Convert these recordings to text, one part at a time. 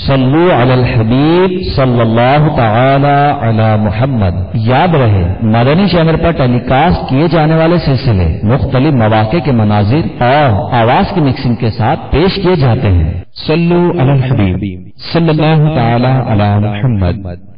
सल्लु अलल हबीब सल्लल्लाहु तआला अला मुहम्मद। याद रहे, मदनी चैनल पर टेलीकास्ट किए जाने वाले सिलसिले मुख्तलिफ मौके के मनाजिर और आवाज की मिक्सिंग के साथ पेश किए जाते हैं। सल्लु अलल हबीब सल्लल्लाहु तआला अला मुहम्मद।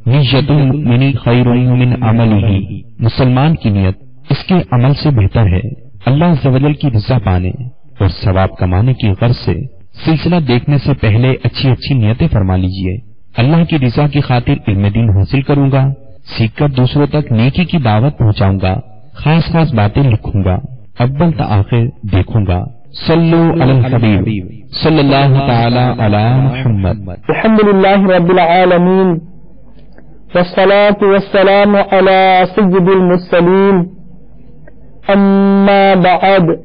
नियतुल मुमिनी खैरुन मिन अमलिही। मुसलमान की नियत इसके अमल से बेहतर है। अल्लाह अज़्ज़ व जल की रज़ा पाने और सवाब कमाने की गर्ज से सिलसिला देखने से पहले अच्छी अच्छी नियतें फरमा लीजिए। अल्लाह की रज़ा की खातिर इल्म दीन हासिल करूंगा, सीखकर दूसरों तक नेकी की दावत पहुंचाऊंगा, खास खास बातें लिखूंगा, अव्वल ता आखिर देखूंगा। सल्लु अलल हबीब सल्लल्लाहु तआला अला मुहम्मद। अल्हम्दुलिल्लाहि रब्बिल आलमीन वस्सलातु वस्सलामु अला सय्यिदिल मुरसलीन। अम्मा बअद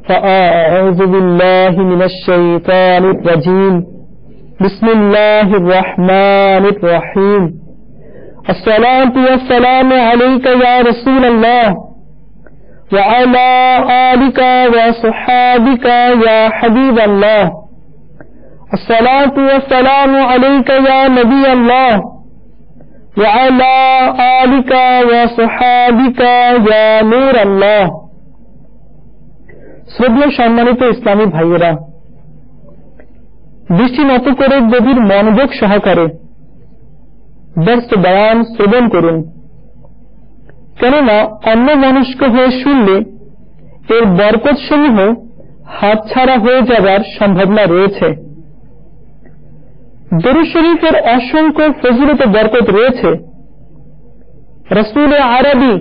फ़अऊज़ु बिल्लाहि मिनश शैतानिर रजीम। बिस्मिल्लाहिर रहमानिर रहीम। अस्सलातु वस्सलामु अलैका या रसूलल्लाह व अला आलिका व सहाबिका या हबीबल्लाह। अस्सलातु वस्सलामु अलैका या नबी अल्लाह व अला आलिका व सहाबिका या नूर अल्लाह। শ্রদ্ধেয় সম্মানিত ইসলামী ভাইয়েরা, দৃষ্টি নত করে গভীর মনোযোগ সহকারে ব্যস্ত বয়ান শ্রবণ করুন, কেননা অন্য মনস্ক হয়ে শুনলে এর বরকত সমূহ হাতছাড়া হয়ে যাবার সম্ভাবনা রয়েছে। দরুদ শরীফের অসংখ্য ফজিলত ও বরকত রয়েছে। রাসূল আরবি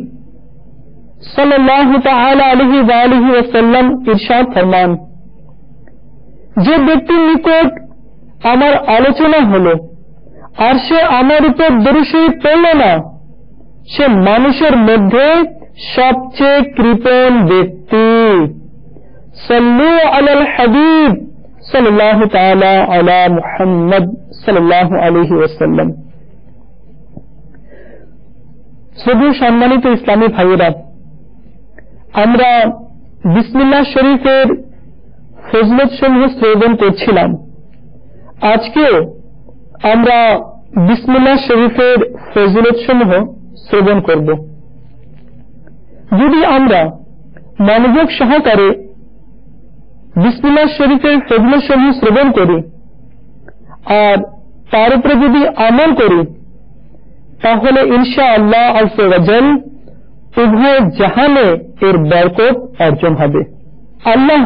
सल्लल्लाहु ताआला अलैहि व आलिहि वसल्लम इरशाद फरमान, যে ব্যক্তির নিকট আমার আলোচনা হলো আর সে আমার উপর দরুদ শরীফ পড়ল না, সে মানুষের মধ্যে সবচেয়ে কৃপণ ব্যক্তি। সল্লু আলাল হাবিব সাল্লাল্লাহু তাআলা আলা মুহাম্মদ সাল্লাল্লাহু আলাইহি ওয়াসাল্লাম। শ্রদ্ধেয় সম্মানিত ইসলামী ভাইয়েরা, আমরা বিসমিল্লাহ শরীফের ফজিলত সমূহ শ্রবণ করছিলাম। আজকেও আমরা বিসমিল্লাহ শরীফের ফজিলত সমূহ শ্রবণ করব। যদি আমরা মনোযোগ সহকারে বিসমিল্লাহ শরীফের ফজিলত সমূহ শ্রবণ করি আর তার উপরে যদি আমল করি, তাহলে ইনশাআল্লাহ আযজা ওয়া জাল উভয় জাহানে এর বরকত অর্জন হবে। আল্লাহ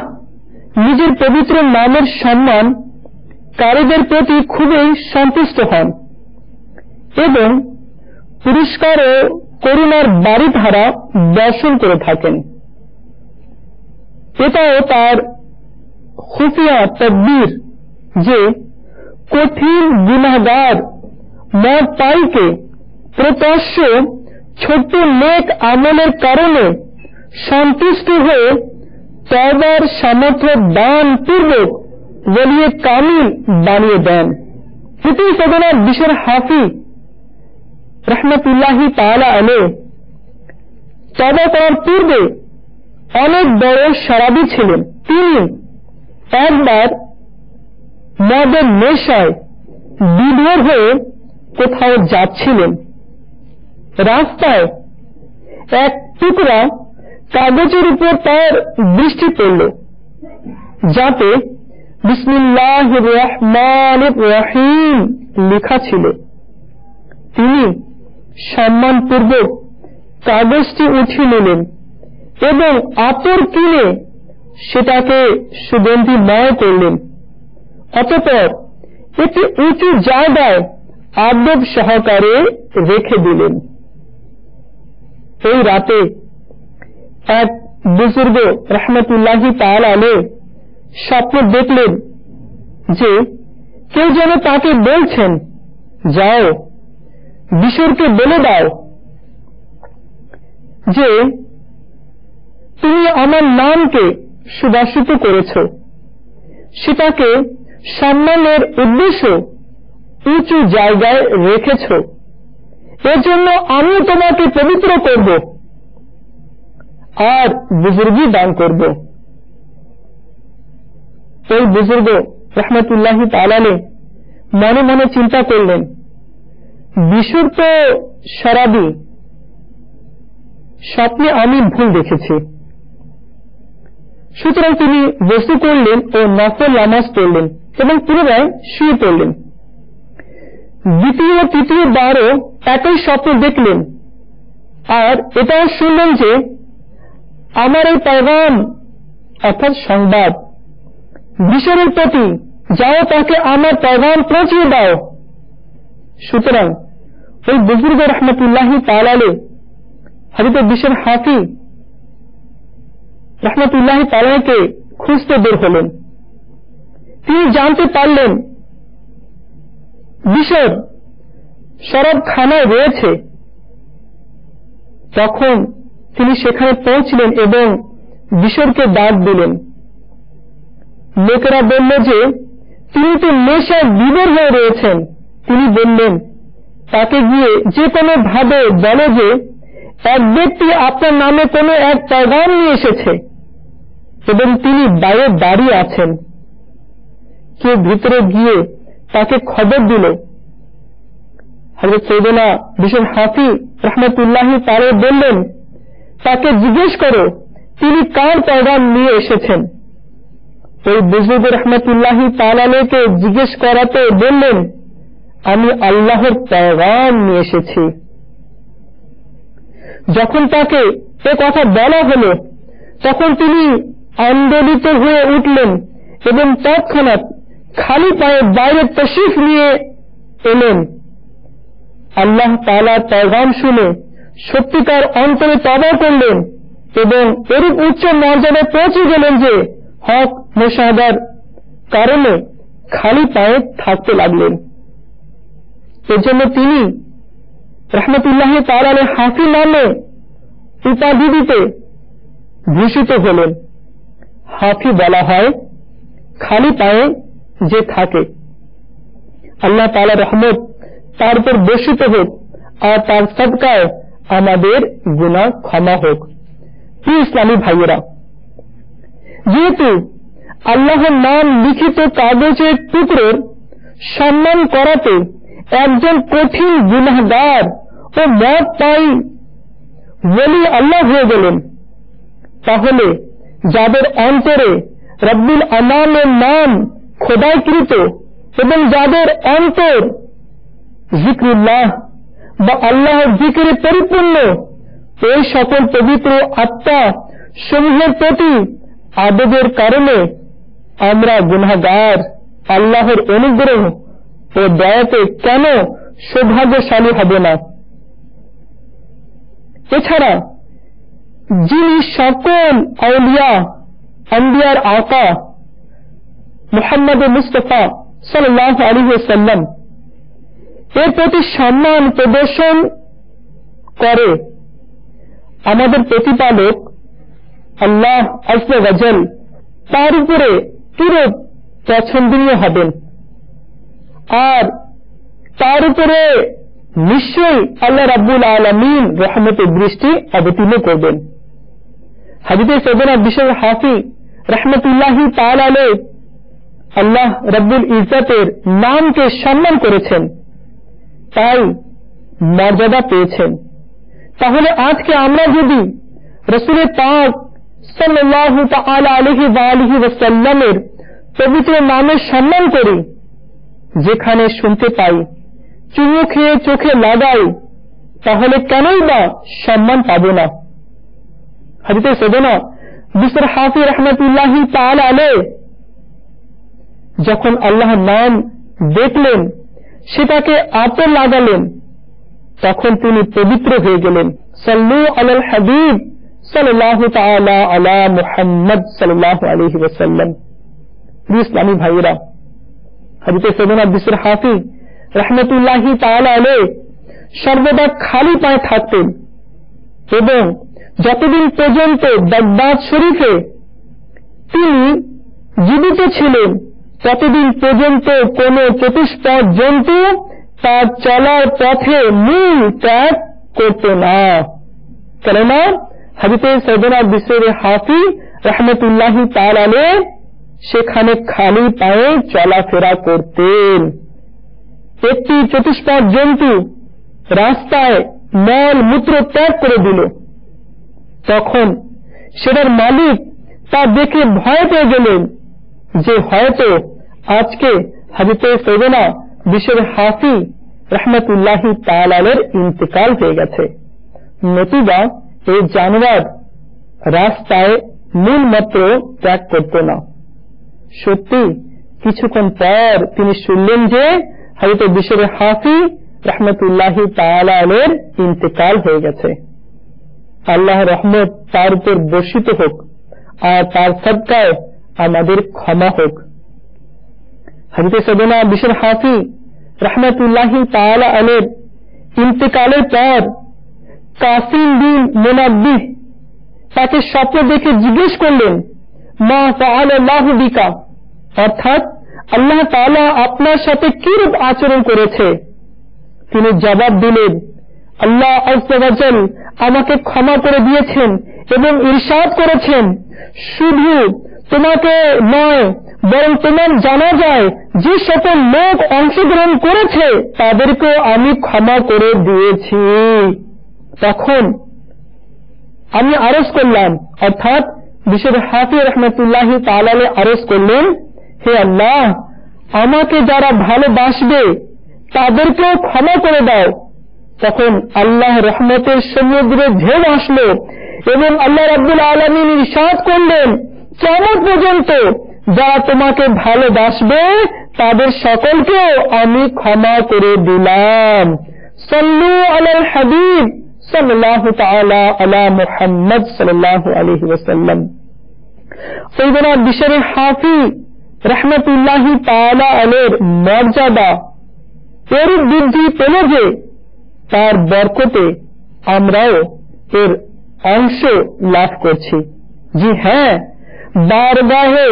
নিজের পবিত্র নামের সম্মান কারীদের প্রতি খুবই সন্তুষ্ট হন এবং পুরস্কার ও করুণার বারিধারা বর্ষণ করে থাকেন। এটাও তার খুফিয়া তদবির যে কঠিন গুনাহগার মদ পাইকে প্রত্যক্ষ ছোট্ট নেক আমলের কারণে সন্তুষ্ট হয়ে তওবার সামর্থ্য দান পূর্বক ওলিয়ে কামিল বানিয়ে দেন। তৃতীয় সদনের বিশের হাফি রহমতুল্লাহি তাআলা আলাইহি তওবা করার পূর্বে অনেক বড় শরাবী ছিলেন। তিনি একবার মদের নেশায় বিভোর হয়ে কোথাও যাচ্ছিলেন। রাস্তায় এক টুকরা কাগজের উপর তার দৃষ্টি পড়ল, যাতে বিসমিল্লাহির রহমানির রহিম লেখা ছিল। তিনি সম্মানপূর্বক কাগজটি উঠিয়ে নিলেন এবং আতর কিনে সেটাকে সুগন্ধিময় করলেন। অতঃপর এটি উঁচু জায়গায় আদব সহকারে রেখে দিলেন। এই রাতে এক বুজুর্গ রহমতুল্লাহি তাআলা আলাইহি স্বপ্ন দেখলেন যে কেউ যেন তাকে বলছেন, যাও বিশরকে বলে দাও যে তুমি আমার নামকে সুবাসিত করেছ, সেটাকে সম্মানের উদ্দেশ্য উঁচু জায়গায় রেখেছ, এর জন্য আমি তোমাকে পবিত্র করব আর বুজুর্গি দান করব। ওই বুজুর্গ রহমতুল্লাহি তাআলা আলাইহি মনে মনে চিন্তা করলেন, বিশুর তো শরাবি, স্বপ্নে আমি ভুল দেখেছি। সুতরাং তিনি ওযু করলেন ও নফল নামাজ পড়লেন এবং পুনরায় শুয়ে পড়লেন। দ্বিতীয় ও তৃতীয় বারও একই স্বপ্ন দেখলেন আর এটাও শুনলেন যে আমার এই পয়গাম অর্থাৎ সংবাদ বিশরের প্রতি, যাও তাকে আমার পয়গাম পৌঁছিয়ে দাও। সুতরাং ওই বুজুর্গ রহমতুল্লাহি তাআলা আলাইহি হযরত বিশর হাফি রহমতুল্লাহি তাআলাকে খুঁজতে বের হলেন। তিনি জানতে পারলেন বিশর শরাবখানায় রয়েছে। তখন তিনি সেখানে পৌঁছলেন এবং বিশরকে ডাক দিলেন। লোকেরা বলল যে তিনি তো নেশায় বিভোর হয়ে রয়েছেন। তিনি বললেন, তাকে গিয়ে যে কোনো ভাবে বলে যে এক ব্যক্তি আপনার নামে কোনো এক পয়গাম নিয়ে এসেছে এবং তিনি বাইরে দাঁড়িয়ে আছেন। কেউ ভিতরে গিয়ে তাকে খবর দিল। হযরত সৈয়দনা বিশর হাফি রহমতুল্লাহি তাআলা বললেন, তাকে জিজ্ঞেস করো তিনি কার পয়গাম নিয়ে এসেছেন। ওই বুজুর্গ রহমতুল্লাহি তাআলা আলাইহিকে জিজ্ঞেস করাতে বললেন, আমি আল্লাহর পয়গাম নিয়ে এসেছি। যখন তাকে এ কথা বলা হলো তখন তিনি আন্দোলিত হয়ে উঠলেন এবং তৎক্ষণাৎ খালি পায়ে বাইরে তশরিফ নিয়ে এলেন। আল্লাহ তাআলার পয়গাম শুনে সত্যিকার অন্তরে তওবা করলেন এবং এরূপ উচ্চ মর্যাদায় পৌঁছে গেলেন যে হক মুশাহাদার কারণে খালি পায়ে থাকতে লাগলেন। এজন্য তিনি রহমতুল্লাহি তাআলা আলাইহি হাফি নামে উপাধি দিতে ভূষিত হলেন। হাফি বলা হয় খালি পায়ে যে থাকে। আল্লাহ তাআলার রহমত তার উপর বর্ষিত হোক আর তার সদকায় আমাদের গুনাহ ক্ষমা হোক। প্রিয় ইসলামী ভাইয়েরা, যেহেতু আল্লাহর নাম লিখিত কাগজের টুকরোর সম্মান করাতে একজন কঠিন গুনাহগার ও মত পাই ওলি আল্লাহ হয়ে গেলেন, তাহলে যাদের অন্তরে রব্বুল আনামের নাম খোদাইকৃত এবং যাদের অন্তর জিক্রুল্লাহ বা আল্লাহর জিকিরে পরিপূর্ণ, এই সকল পবিত্র আত্মা সমূহের প্রতি আবেগের কারণে আমরা গুনাহগার আল্লাহর অনুগ্রহ ও দয়াতে কেন সৌভাগ্যশালী হব না। এছাড়া যিনি সকল আউলিয়া আম্বিয়ার আকা মুহাম্মদ মুস্তাফা সাল্লাল্লাহু আলাইহি ওয়াসাল্লাম এর প্রতি সম্মান প্রদর্শন করে, আমাদের প্রতিপালক আল্লাহ আযজা ওয়া জাল তার উপরে পুরো পছন্দনীয় হবেন আর তার উপরে নিশ্চয়ই আল্লাহ রাব্বুল আলামিন রহমতের দৃষ্টি অবতীর্ণ করবেন। হযরত সৈয়দনা বিশর হাফি রহমতুল্লাহি তাআলা আলাইহি আল্লাহ রাব্বুল ইজ্জতের নামকে সম্মান করেছেন, তাই মর্যাদা পেয়েছেন। তাহলে আজকে আমরা যদি রাসূল পাক সাল্লাল্লাহু তাআলা আলাইহি ওয়া আলিহি ওয়াসাল্লামের পবিত্র নামের সম্মান করি, যেখানে শুনতে পাই চুমু খেয়ে চোখে লাগাই, তাহলে কেনই বা সম্মান পাব না। হযরত সৈয়দনা বিশর হাফি রহমতুল্লাহি তাআলা আলাইহি যখন আল্লাহর নাম দেখলেন, সেটাকে আতর লাগালেন, তখন তিনি পবিত্র হয়ে গেলেন। সাল্লু আলাল হাবিব সাল্লাল্লাহু তাআলা আলা মুহাম্মদ সাল্লাল্লাহু আলাইহি ওয়াসাল্লাম। প্রিয় ইসলামী ভাইয়েরা, হযরত সৈয়দনা বিশর হাফি রহমতুল্লাহি তাআলা আলাইহি সর্বদা খালি পায়ে থাকতেন এবং যতদিন পর্যন্ত বাগদাদ শরীফে তিনি জীবিত ছিলেন ততদিন পর্যন্ত কোন চতুষ্পদ জন্তু তার চলার পথে মূল ত্যাগ করত না, কেননা হযরত সৈয়দনা বিশর হাফি রহমতুল্লাহি তাআলা আলাইহি সেখানে খালি পায়ে চলাফেরা করতেন। একটি চতুষ্পদ জন্তু রাস্তায় মল মূত্র ত্যাগ করে দিল, তখন সেটার মালিক তা দেখে ভয় পেয়ে গেলেন যে হয়তো আজকে হযরত সৈয়দনা বিশর হাফি রহমতুল্লাহি তাআলার ইন্তেকাল হয়ে গেছে, নতুবা এই জানোয়ার রাস্তায় মূলমাত্র ত্যাগ করত না। সত্যি কিছুক্ষণ পর তিনি শুনলেন যে হযরত বিশর হাফি রহমতুল্লাহি তাআলার ইন্তেকাল হয়ে গেছে। আল্লাহর রহমত তার উপর বর্ষিত হোক আর তার সদকায় আমাদের ক্ষমা হোক। হযরত সৈয়দনা বিশর হাফি রহমতুল্লাহি তাআলা আলাইহির ইন্তেকালের পর কাসিম বিন মুনাব্বিহ তাকে স্বপ্ন দেখে জিজ্ঞেস করলেন, মা ফাআলাল্লাহু বিকা, অর্থাৎ আল্লাহ তাআলা আপনার সাথে কিরূপ আচরণ করেছে। তিনি জবাব দিলেন, আল্লাহ আযজা ওয়া জাল আমাকে ক্ষমা করে দিয়েছেন এবং ইরশাদ করেছেন, শুধু তোমাকে নয় বরং তোমার জানা যায় যে সকল লোক অংশগ্রহণ করেছে তাদেরকেও আমি ক্ষমা করে দিয়েছি। তখন আমি আরজ করলাম, অর্থাৎ বিশর হাফি রহমতুল্লাহি তাআলা আরজ করলেন, হে আল্লাহ, আমাকে যারা ভালোবাসবে তাদেরকেও ক্ষমা করে দাও। তখন আল্লাহ রহমতের সমুদ্রে ঢেউ আসলো এবং আল্লাহ রাব্বুল আলামিন ইরশাদ করলেন, কিয়ামত পর্যন্ত যারা তোমাকে ভালোবাসবে তাদের সকলকেও আমি ক্ষমা করে দিলাম। সাল্লু আলাল হাবিব সাল্লাল্লাহু তাআলা আলা মুহাম্মদ সাল্লাল্লাহু আলাইহি ওয়াসাল্লাম। সাইয়েদনা বিশর হাফি রহমতুল্লাহি তাআলা আলাইহির মর্যাদা এর বৃদ্ধি পেল যে তার বরকতে আমরাও এর অংশ লাভ করছি। জি হ্যাঁ, বারগাহে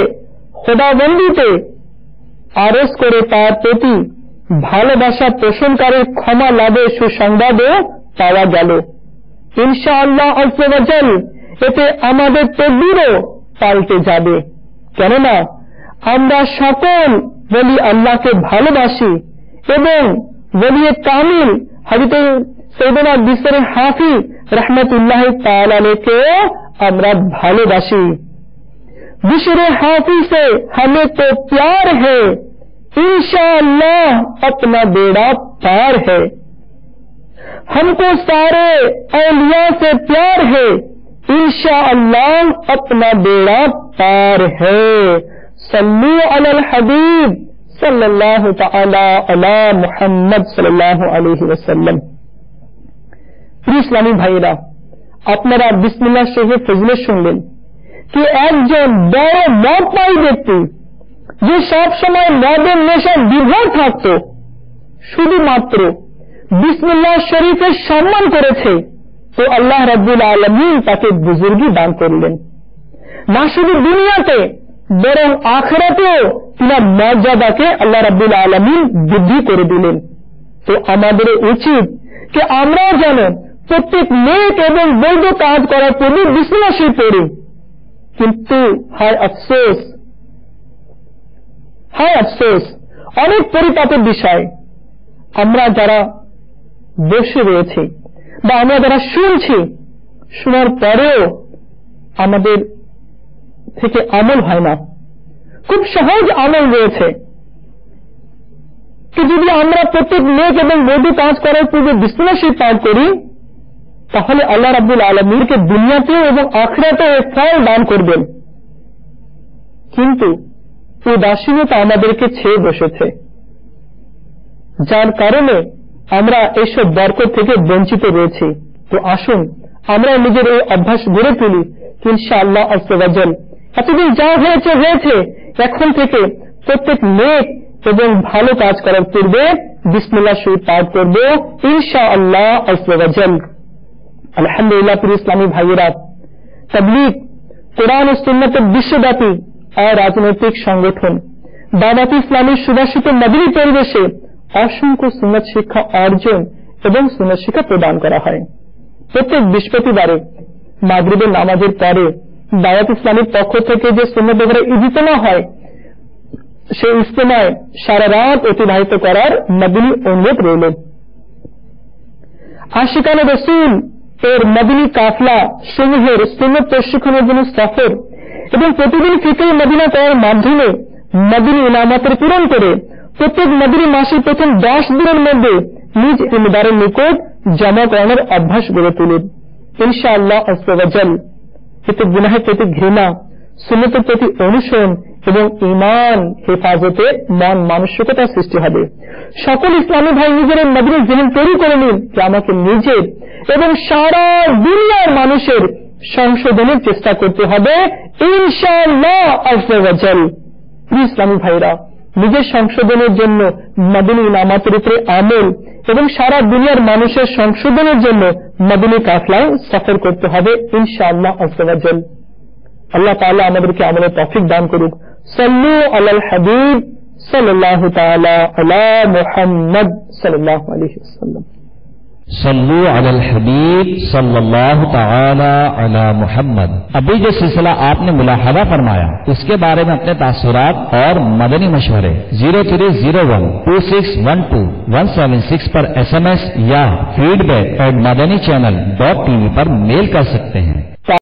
খোদাবন্দিতে আরজ করে তার প্রতি ভালোবাসা পোষণকারীর ক্ষমা লাভের সুসংবাদও পাওয়া গেল। ইনশাআল্লাহ আযজা ওয়া জাল এতে আমাদের তকদীরও পাল্টে যাবে, কেননা আমরা সকল ওলি আল্লাহকে ভালোবাসি এবং ওলিয়ে কামিল হযরত সৈয়দনা বিশর হাফি রহমতুল্লাহি তাআলা আলাইহিকে আমরা ভালোবাসি। बिशर हाफी से हमें तो प्यार है, इंशाअल्लाह अपना बेड़ा पार है। हमको सारे औलिया से प्यार है, इंशाअल्लाह अपना बेड़ा पार है। सल्लू अलल हबीब सल्लल्लाहु ताला अला मुहम्मद सल्लल्लाहु अलैहि वसल्लम। प्रिय इस्लामी भाईरा, আপনারা বিসমিল্লাহ শরীফের ফজিলত শুনলেন कि একজন বড় মদপায়ী ব্যক্তি যে সব সময় মদের নেশায় বিভোর থাকত, শুধুমাত্র বিসমিল্লাহ শরীফের সম্মান করেছে তো আল্লাহ রাব্বুল আলামিন তাকে বুজুর্গি দান করলেন। না শুধু দুনিয়াতে বরং আখিরাতেও তার মর্যাদাকে আল্লাহ রাব্বুল আলামিন বৃদ্ধি করে দিলেন। তো আমাদের উচিত যে আমরাও যেন প্রত্যেক নেক এবং বৈধ কাজ করার পূর্বে বিসমিল্লাহ শরীফ পড়ি। কিন্তু হায় আফসোস, অনেক পরিতাপের বিষয়, আমরা যারা বসে রয়েছি বা আমরা যারা শুনছি, শোনার পরেও আমাদের থেকে আমল হয় না। খুব সহজ আমল রয়েছে कि যদি আমরা প্রত্যেক নেক এবং বৈধ কাজ করার পূর্বে বিসমিল্লাহ শরীফ পাঠ করি তাহলে আল্লাহ রাব্বুল আলামিনকে দুনিয়াতেও এবং আখিরাতেও এর ফল দান করবেন। কিন্তু উদাসীনতা আমাদেরকে ছেয়ে বসেছে, যার কারণে আমরা এইসব বরকত থেকে বঞ্চিত রয়েছি। তো আসুন আমরা নিজের এই অভ্যাস গড়ে তুলি, ইনশাআল্লাহ আযজা ওয়া জাল এতদিন যা হয়েছে এখন থেকে প্রত্যেক নেক এবং ভালো কাজ করার পূর্বে বিসমিল্লাহ শরীফ পাঠ করব ইনশাআল্লাহ আযজা ওয়া জাল। আলহামদুলিল্লাহ, প্রিয় ইসলামী ভাইয়েরা, তাবলীগ, কোরআন ও সুন্নাতের বিশ্বব্যাপী অরাজনৈতিক সংগঠন দাওয়াত ইসলামের সুবাসিত মদনী পরিবেশে অসংখ্য সুন্নাত শিক্ষা অর্জন এবং সুন্নাত শিক্ষা প্রদান করা হয়। প্রত্যেক বৃহস্পতিবারে মাগরিবের নামাজের পরে দাওয়াত ইসলামের পক্ষ থেকে যে সুন্নাত দ্বারা ইজতেমা হয়, সেই ইজতেমায় সারা রাত অতিবাহিত করার মদিনী অনুরোধ রইল। আশিকানে রসুল এর মদিনী কাফলা সমূহের সুন্নত প্রশিক্ষণের জন্য সফর এবং প্রতিদিন ফিকহে মদিনা করার মাধ্যমে মদিনী ইনামাতের পূরণ করে প্রত্যেক মদিনী মাসের প্রথম 10 দিনের মধ্যে নিজ জিম্মেদারের নিকট জমা করানোর অভ্যাস গড়ে তুলুন। ইনশাআল্লাহ আযজা ওয়া জাল এতে গুনাহের প্রতি ঘৃণা, সুন্নতের প্রতি অনুসরণ এবং ঈমান হেফাজতে মন মানসিকতা সৃষ্টি হবে। সকল ইসলামী ভাই নিজের মদিনী জেহেন তৈরি করে নিন যে আমাকে নিজের এবং সারা দুনিয়ার মানুষের সংশোধনের চেষ্টা করতে হবে ইনশাআল্লাহ আযজা ওয়া জাল। ইসলামী ভাইরা, নিজের সংশোধনের জন্য মদিনী ইনামাতের উপরে আমল এবং সারা দুনিয়ার মানুষের সংশোধনের জন্য মদিনী কাফলায় সফর করতে হবে ইনশাআল্লাহ আযজা ওয়া জাল। আল্লাহ তাআলা আমাদেরকে আমলের তৌফিক দান করুক। সাল্লু আলাল হাবিব সাল্লাল্লাহু তাআলা আলা মুহাম্মদ সাল্লাল্লাহু আলাইহি ওয়াসাল্লাম। सल्लु अलल हबीब सल्लल्लाहु ताला अला मुहम्मद। अभी जो सिलसिला आपने मुलाहजा फरमाया उसके बारे में अपने तासुरात और मदनी मशवरे 03012612 पर SMS या feedback@madanichannel.tv पर मेल कर सकते हैं।